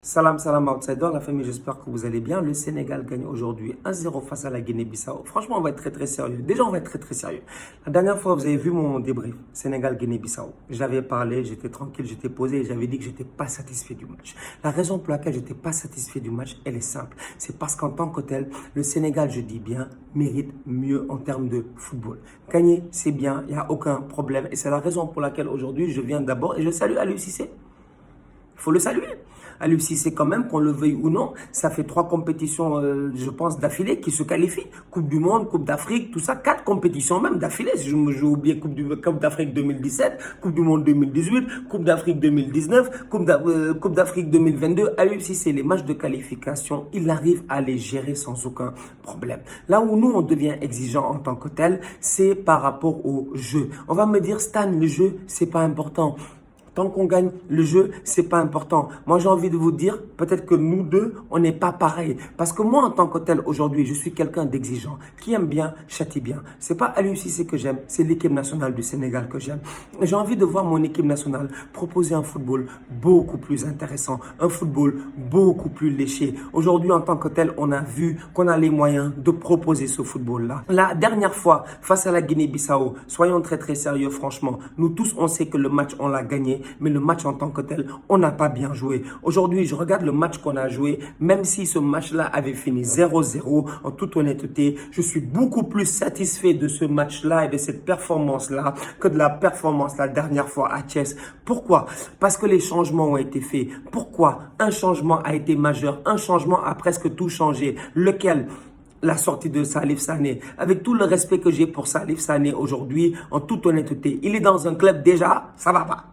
Salam, salam outsider, la famille, j'espère que vous allez bien. Le Sénégal gagne aujourd'hui 1-0 face à la Guinée-Bissau. Franchement, on va être très sérieux. Déjà, on va être très sérieux. La dernière fois, vous avez vu mon débrief, Sénégal-Guinée-Bissau. J'avais parlé, j'étais tranquille, j'étais posé et j'avais dit que j'étais pas satisfait du match. La raison pour laquelle j'étais pas satisfait du match, elle est simple. C'est parce qu'en tant que tel, le Sénégal, je dis bien, mérite mieux en termes de football. Gagner, c'est bien, il n'y a aucun problème. Et c'est la raison pour laquelle aujourd'hui, je viens d'abord et je salue Aliou Cissé. Il faut le saluer. Aliou Cissé, quand même, qu'on le veuille ou non, ça fait 3 compétitions, je pense, d'affilée qui se qualifient. Coupe du Monde, Coupe d'Afrique, tout ça, 4 compétitions même d'affilée. Si j'ai oublié Coupe d'Afrique 2017, Coupe du Monde 2018, Coupe d'Afrique 2019, Coupe d'Afrique 2022. Aliou Cissé, les matchs de qualification, il arrive à les gérer sans aucun problème. Là où nous, on devient exigeant en tant que tel, c'est par rapport au jeu. On va me dire, Stan, le jeu, c'est pas important. Tant qu'on gagne le jeu, c'est pas important. Moi, j'ai envie de vous dire, peut-être que nous deux, on n'est pas pareil. Parce que moi, en tant que tel, aujourd'hui, je suis quelqu'un d'exigeant, qui aime bien, châtie bien. C'est pas Aliou Cissé que j'aime, c'est l'équipe nationale du Sénégal que j'aime. J'ai envie de voir mon équipe nationale proposer un football beaucoup plus intéressant, un football beaucoup plus léché. Aujourd'hui, en tant que tel, on a vu qu'on a les moyens de proposer ce football-là. La dernière fois, face à la Guinée-Bissau, soyons très sérieux, franchement. Nous tous, on sait que le match, on l'a gagné. Mais le match en tant que tel, on n'a pas bien joué. Aujourd'hui, je regarde le match qu'on a joué, même si ce match-là avait fini 0-0, en toute honnêteté, je suis beaucoup plus satisfait de ce match-là et de cette performance-là que de la performance la dernière fois à Thiès. Pourquoi? Parce que les changements ont été faits. Pourquoi? Un changement a été majeur, un changement a presque tout changé. Lequel? La sortie de Salif Sané. Avec tout le respect que j'ai pour Salif Sané aujourd'hui, en toute honnêteté, il est dans un club déjà, ça va pas.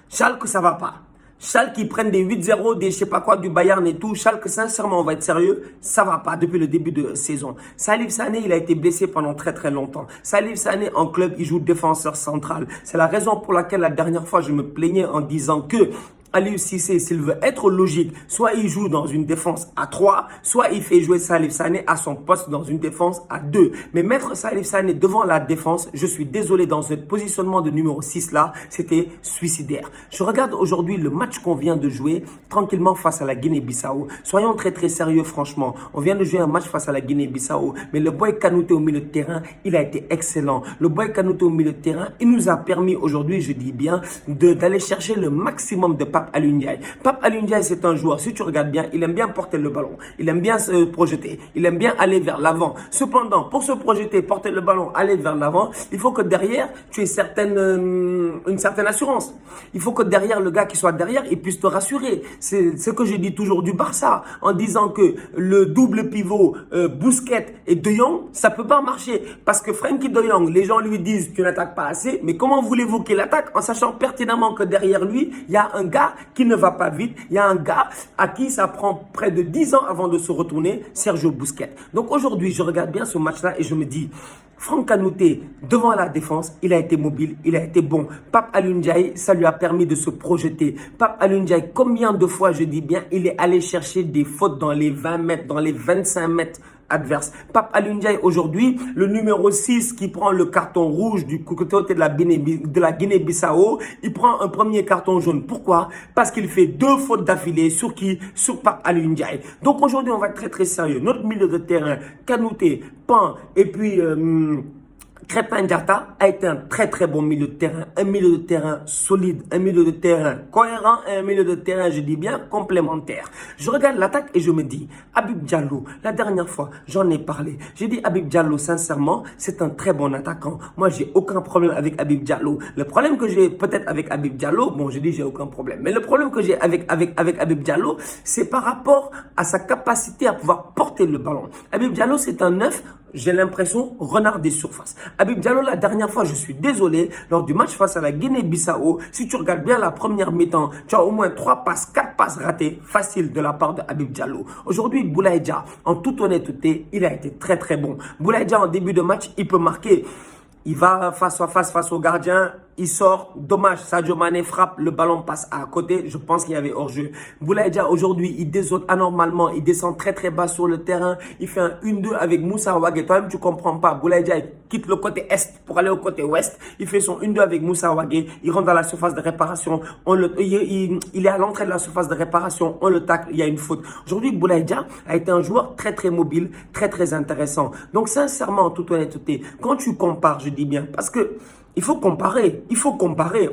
Schalke, ça va pas. Schalke qui prennent des 8-0, des je sais pas quoi, du Bayern et tout. Schalke, sincèrement, on va être sérieux, ça va pas depuis le début de saison. Salif Sané, il a été blessé pendant très longtemps. Salif Sané, en club, il joue défenseur central. C'est la raison pour laquelle la dernière fois, je me plaignais en disant que Aliou Cissé, s'il veut être logique, soit il joue dans une défense à 3, soit il fait jouer Salif Sané à son poste dans une défense à 2. Mais mettre Salif Sané devant la défense, je suis désolé, dans ce positionnement de numéro 6 là, c'était suicidaire. Je regarde aujourd'hui le match qu'on vient de jouer tranquillement face à la Guinée-Bissau. Soyons très sérieux, franchement. On vient de jouer un match face à la Guinée-Bissau, mais le boy Kanouté au milieu de terrain, il a été excellent. Le boy Kanouté au milieu de terrain, il nous a permis aujourd'hui, je dis bien, d'aller chercher le maximum de Pape Alioune Ndiaye. Pape Alioune Ndiaye, c'est un joueur, si tu regardes bien, il aime bien porter le ballon, il aime bien se projeter, il aime bien aller vers l'avant. Cependant, pour se projeter, porter le ballon, aller vers l'avant, il faut que derrière, tu aies une certaine assurance. Il faut que derrière, le gars qui soit derrière, il puisse te rassurer. C'est ce que je dis toujours du Barça, en disant que le double pivot Busquets et De Jong, ça peut pas marcher. Parce que Frenkie De Jong, les gens lui disent tu n'attaques pas assez, mais comment voulez-vous qu'il attaque en sachant pertinemment que derrière lui, il y a un gars qui ne va pas vite, il y a un gars à qui ça prend près de 10 ans avant de se retourner, Sergio Busquets. Donc aujourd'hui, je regarde bien ce match-là et je me dis, Franck Kanouté, devant la défense, il a été mobile, il a été bon. Pape Alioune Ndiaye, ça lui a permis de se projeter. Pape Alioune Ndiaye, combien de fois, je dis bien, il est allé chercher des fautes dans les 20 mètres, dans les 25 mètres adverse. Pape Alioune Ndiaye, aujourd'hui, le numéro 6 qui prend le carton rouge du côté de la Guinée-Bissau, il prend un premier carton jaune. Pourquoi? Parce qu'il fait 2 fautes d'affilée sur qui? Sur Pape Alioune Ndiaye. Donc aujourd'hui, on va être très sérieux. Notre milieu de terrain, Kanouté, Pan et puis Crépin Diatta a été un très bon milieu de terrain, un milieu de terrain solide, un milieu de terrain cohérent et un milieu de terrain, je dis bien, complémentaire. Je regarde l'attaque et je me dis, Habib Diallo, la dernière fois, j'en ai parlé. J'ai dit Habib Diallo, sincèrement, c'est un très bon attaquant. Moi, j'ai aucun problème avec Habib Diallo. Le problème que j'ai peut-être avec Habib Diallo, bon, je dis j'ai aucun problème, mais le problème que j'ai avec Habib Diallo, c'est par rapport à sa capacité à pouvoir porter le ballon. Habib Diallo, c'est un neuf, j'ai l'impression, renard des surfaces. Habib Diallo, la dernière fois, je suis désolé, lors du match face à la Guinée-Bissau, si tu regardes bien la première mi-temps, tu as au moins 3 passes, 4 passes ratées faciles de la part de Habib Diallo. Aujourd'hui, Boulaye Dia, en toute honnêteté, il a été très bon. Boulaye Dia, en début de match, il peut marquer. Il va face à face au gardien. il sort. Dommage, Sadio Mané frappe, le ballon passe à côté. Je pense qu'il y avait hors-jeu. Boulaye Dia, aujourd'hui, il dézone anormalement. Il descend très très bas sur le terrain. Il fait un 1-2 avec Moussa Wagué. Toi-même, tu comprends pas. Boulaye Dia, il quitte le côté est pour aller au côté ouest. Il fait son 1-2 avec Moussa Wagué. Il rentre dans la surface de réparation. Il est à l'entrée de la surface de réparation. On le tacle. Il y a une faute. Aujourd'hui, Boulaye Dia a été un joueur très très mobile, très très intéressant. Donc, sincèrement, en toute honnêteté, quand tu compares, je dis bien, parce que il faut comparer.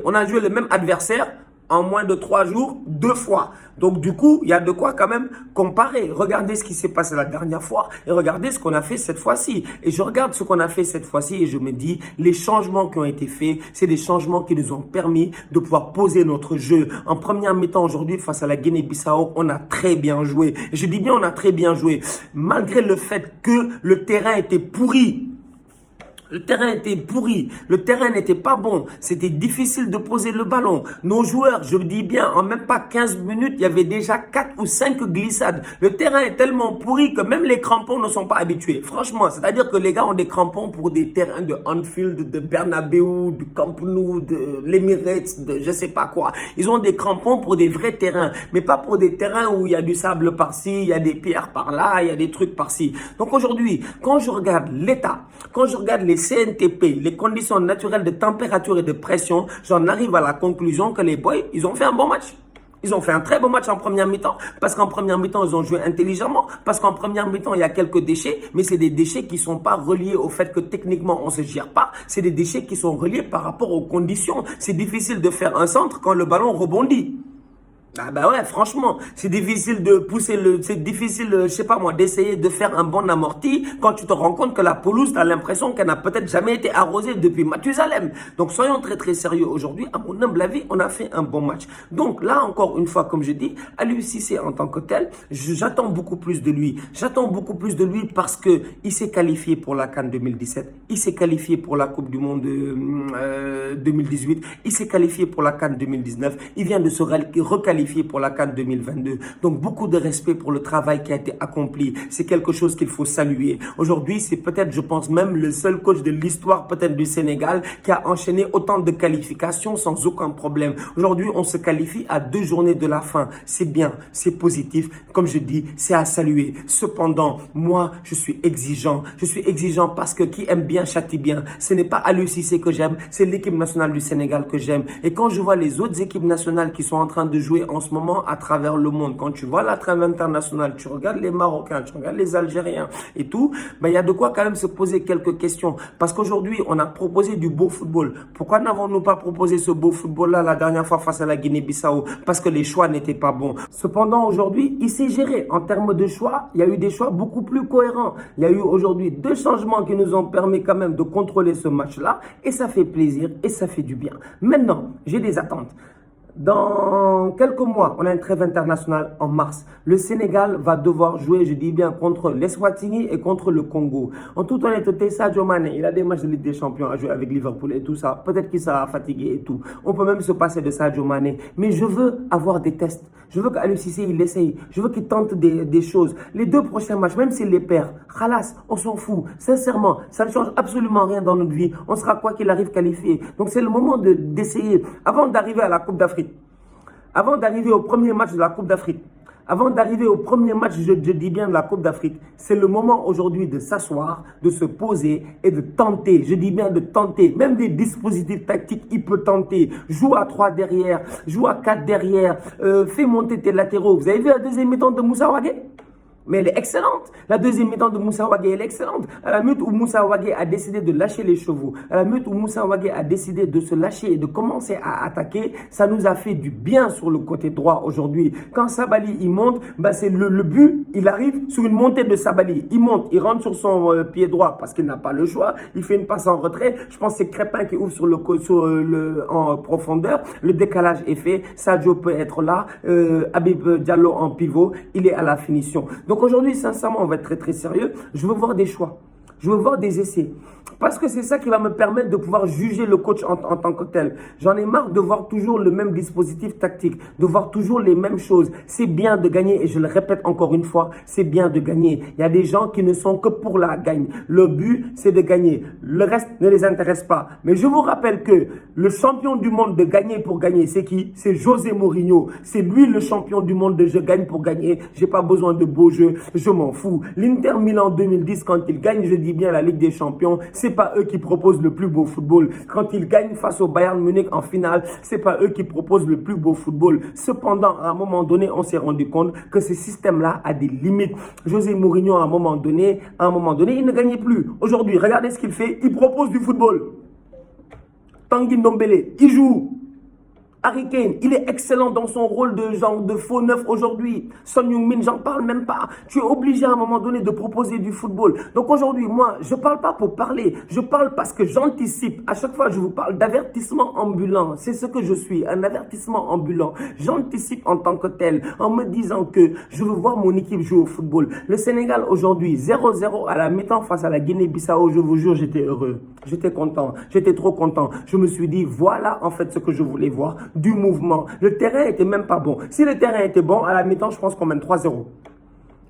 On a joué le même adversaire en moins de 3 jours, 2 fois. Donc, du coup, il y a de quoi quand même comparer. Regardez ce qui s'est passé la dernière fois et regardez ce qu'on a fait cette fois-ci. Et je regarde ce qu'on a fait cette fois-ci et je me dis, les changements qui ont été faits, c'est des changements qui nous ont permis de pouvoir poser notre jeu. En première mi-temps aujourd'hui, face à la Guinée-Bissau, on a très bien joué. Et je dis bien, on a très bien joué. Malgré le fait que le terrain était pourri. Le terrain était pourri, le terrain n'était pas bon, c'était difficile de poser le ballon. Nos joueurs, je le dis bien, en même pas 15 minutes, il y avait déjà 4 ou 5 glissades. Le terrain est tellement pourri que même les crampons ne sont pas habitués. Franchement, c'est-à-dire que les gars ont des crampons pour des terrains de Anfield, de Bernabeu, du Camp Nou, de l'Emirates, de je sais pas quoi. Ils ont des crampons pour des vrais terrains, mais pas pour des terrains où il y a du sable par-ci, il y a des pierres par-là, il y a des trucs par-ci. Donc aujourd'hui, quand je regarde l'état, quand je regarde les CNTP, les conditions naturelles de température et de pression, j'en arrive à la conclusion que les boys, ils ont fait un bon match. Ils ont fait un très bon match en première mi-temps, parce qu'en première mi-temps, ils ont joué intelligemment, parce qu'en première mi-temps, il y a quelques déchets, mais c'est des déchets qui sont pas reliés au fait que techniquement, on se gère pas. C'est des déchets qui sont reliés par rapport aux conditions. C'est difficile de faire un centre quand le ballon rebondit. Ah bah ouais, franchement, c'est difficile de pousser c'est difficile, je sais pas moi, d'essayer de faire un bon amorti quand tu te rends compte que la pelouse, t'as l'impression qu'elle n'a peut-être jamais été arrosée depuis Mathusalem. Donc soyons très très sérieux aujourd'hui. À mon humble avis, on a fait un bon match. Donc là encore une fois, comme je dis, Aliou Cissé en tant que tel, j'attends beaucoup plus de lui. J'attends beaucoup plus de lui parce que il s'est qualifié pour la CAN 2017, il s'est qualifié pour la Coupe du Monde 2018, il s'est qualifié pour la CAN 2019, il vient de se requalifier pour la CAN 2022. Donc beaucoup de respect pour le travail qui a été accompli. C'est quelque chose qu'il faut saluer. Aujourd'hui, c'est peut-être, je pense même, le seul coach de l'histoire peut-être du Sénégal qui a enchaîné autant de qualifications sans aucun problème. Aujourd'hui, on se qualifie à 2 journées de la fin. C'est bien, c'est positif. Comme je dis, c'est à saluer. Cependant, moi, je suis exigeant. Je suis exigeant parce que qui aime bien châtie bien. Ce n'est pas Aliou Cissé que j'aime, c'est l'équipe nationale du Sénégal que j'aime. Et quand je vois les autres équipes nationales qui sont en train de jouer en ce moment à travers le monde, quand tu vois la trêve internationale, tu regardes les Marocains, tu regardes les Algériens et tout, ben il y a de quoi quand même se poser quelques questions. Parce qu'aujourd'hui, on a proposé du beau football. Pourquoi n'avons-nous pas proposé ce beau football-là la dernière fois face à la Guinée-Bissau? Parce que les choix n'étaient pas bons. Cependant, aujourd'hui, il s'est géré. En termes de choix, il y a eu des choix beaucoup plus cohérents. Il y a eu aujourd'hui 2 changements qui nous ont permis quand même de contrôler ce match-là. Et ça fait plaisir et ça fait du bien. Maintenant, j'ai des attentes. Dans quelques mois, on a une trêve internationale en mars. Le Sénégal va devoir jouer, je dis bien, contre l'Eswatini et contre le Congo. En toute honnêteté, Sadio Mané, il a des matchs de Ligue des Champions à jouer avec Liverpool et tout ça. Peut-être qu'il sera fatigué et tout. On peut même se passer de Sadio Mané. Mais je veux avoir des tests. Je veux qu'Aliou Cissé, il essaye. Je veux qu'il tente des choses. Les 2 prochains matchs, même s'il les perd, khalas, on s'en fout. Sincèrement, ça ne change absolument rien dans notre vie. On sera quoi qu'il arrive qualifié. Donc c'est le moment d'essayer. Avant d'arriver à la Coupe d'Afrique, avant d'arriver au premier match de la Coupe d'Afrique, avant d'arriver au premier match, je dis bien de la Coupe d'Afrique, c'est le moment aujourd'hui de s'asseoir, de se poser et de tenter. Je dis bien de tenter. Même des dispositifs tactiques, il peut tenter. Joue à 3 derrière, joue à 4 derrière, fais monter tes latéraux. Vous avez vu la deuxième mi-temps de Moussa Wagué? Mais elle est excellente. La deuxième mi-temps de Moussa Wagué, elle est excellente. À la minute où Moussa Wagué a décidé de lâcher les chevaux, à la minute où Moussa Wagué a décidé de se lâcher et de commencer à attaquer, ça nous a fait du bien sur le côté droit aujourd'hui. Quand Sabali, il monte, bah c'est le but, il arrive sur une montée de Sabali. Il monte, il rentre sur son pied droit parce qu'il n'a pas le choix. Il fait une passe en retrait. Je pense que c'est Crépin qui ouvre en profondeur. Le décalage est fait. Sadio peut être là. Habib Diallo en pivot. Il est à la finition. Donc aujourd'hui, sincèrement, on va être très très sérieux. Je veux voir des choix. Je veux voir des essais. Parce que c'est ça qui va me permettre de pouvoir juger le coach en tant que tel. J'en ai marre de voir toujours le même dispositif tactique, de voir toujours les mêmes choses. C'est bien de gagner et je le répète encore une fois, c'est bien de gagner. Il y a des gens qui ne sont que pour la gagne. Le but, c'est de gagner. Le reste ne les intéresse pas. Mais je vous rappelle que le champion du monde de gagner pour gagner, c'est qui? C'est José Mourinho. C'est lui le champion du monde de je gagne pour gagner. J'ai pas besoin de beaux jeux, je m'en fous. L'Inter Milan 2010, quand il gagne, je dis bien la Ligue des Champions, c'est pas eux qui proposent le plus beau football. Quand ils gagnent face au Bayern Munich en finale, c'est pas eux qui proposent le plus beau football. Cependant, à un moment donné, on s'est rendu compte que ce système-là a des limites. José Mourinho, à un moment donné, il ne gagnait plus. Aujourd'hui, regardez ce qu'il fait. Il propose du football. Tanguy Ndombele, il joue. Harry Kane, il est excellent dans son rôle de genre de faux neuf aujourd'hui. Son Heung-min, j'en parle même pas. Tu es obligé à un moment donné de proposer du football. Donc aujourd'hui, moi, je parle pas pour parler. Je parle parce que j'anticipe. À chaque fois, je vous parle d'avertissement ambulant. C'est ce que je suis, un avertissement ambulant. J'anticipe en tant que tel, en me disant que je veux voir mon équipe jouer au football. Le Sénégal aujourd'hui, 0-0 à la mi-temps face à la Guinée-Bissau. Je vous jure, j'étais heureux. J'étais content. J'étais trop content. Je me suis dit, voilà en fait ce que je voulais voir. Du mouvement. Le terrain était même pas bon. Si le terrain était bon, à la mi-temps, je pense qu'on mène 3-0.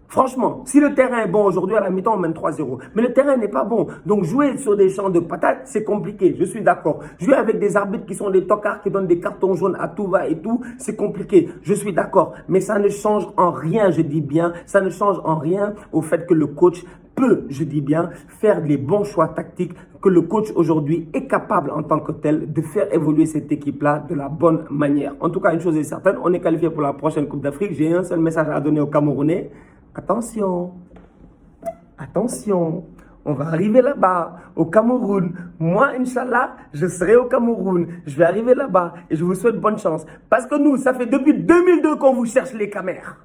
Franchement, si le terrain est bon aujourd'hui, à la mi-temps, on mène 3-0. Mais le terrain n'est pas bon. Donc, jouer sur des champs de patates, c'est compliqué. Je suis d'accord. Jouer avec des arbitres qui sont des tocards, qui donnent des cartons jaunes à tout va et tout, c'est compliqué. Je suis d'accord. Mais ça ne change en rien, je dis bien, ça ne change en rien au fait que le coach peut, je dis bien, faire les bons choix tactiques, que le coach aujourd'hui est capable en tant que tel de faire évoluer cette équipe-là de la bonne manière. En tout cas, une chose est certaine, on est qualifié pour la prochaine Coupe d'Afrique. J'ai un seul message à donner aux Camerounais. Attention, attention, on va arriver là-bas, au Cameroun. Moi, Inch'Allah, je serai au Cameroun. Je vais arriver là-bas et je vous souhaite bonne chance. Parce que nous, ça fait depuis 2002 qu'on vous cherche les caméras.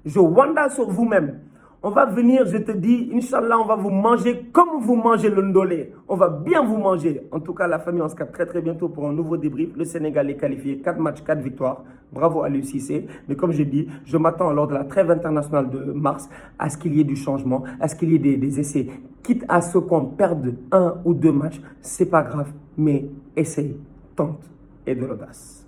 Je wanda sur vous-même. On va venir, je te dis, Inch'Allah, on va vous manger comme vous mangez le ndolé. On va bien vous manger. En tout cas, la famille, on se capte très très bientôt pour un nouveau débrief. Le Sénégal est qualifié, 4 matchs, 4 victoires. Bravo à l'UCC. Mais comme j'ai dit, je m'attends lors de la trêve internationale de mars à ce qu'il y ait du changement, à ce qu'il y ait des essais. Quitte à ce qu'on perde 1 ou 2 matchs, c'est pas grave, mais essaye, tente et de l'audace.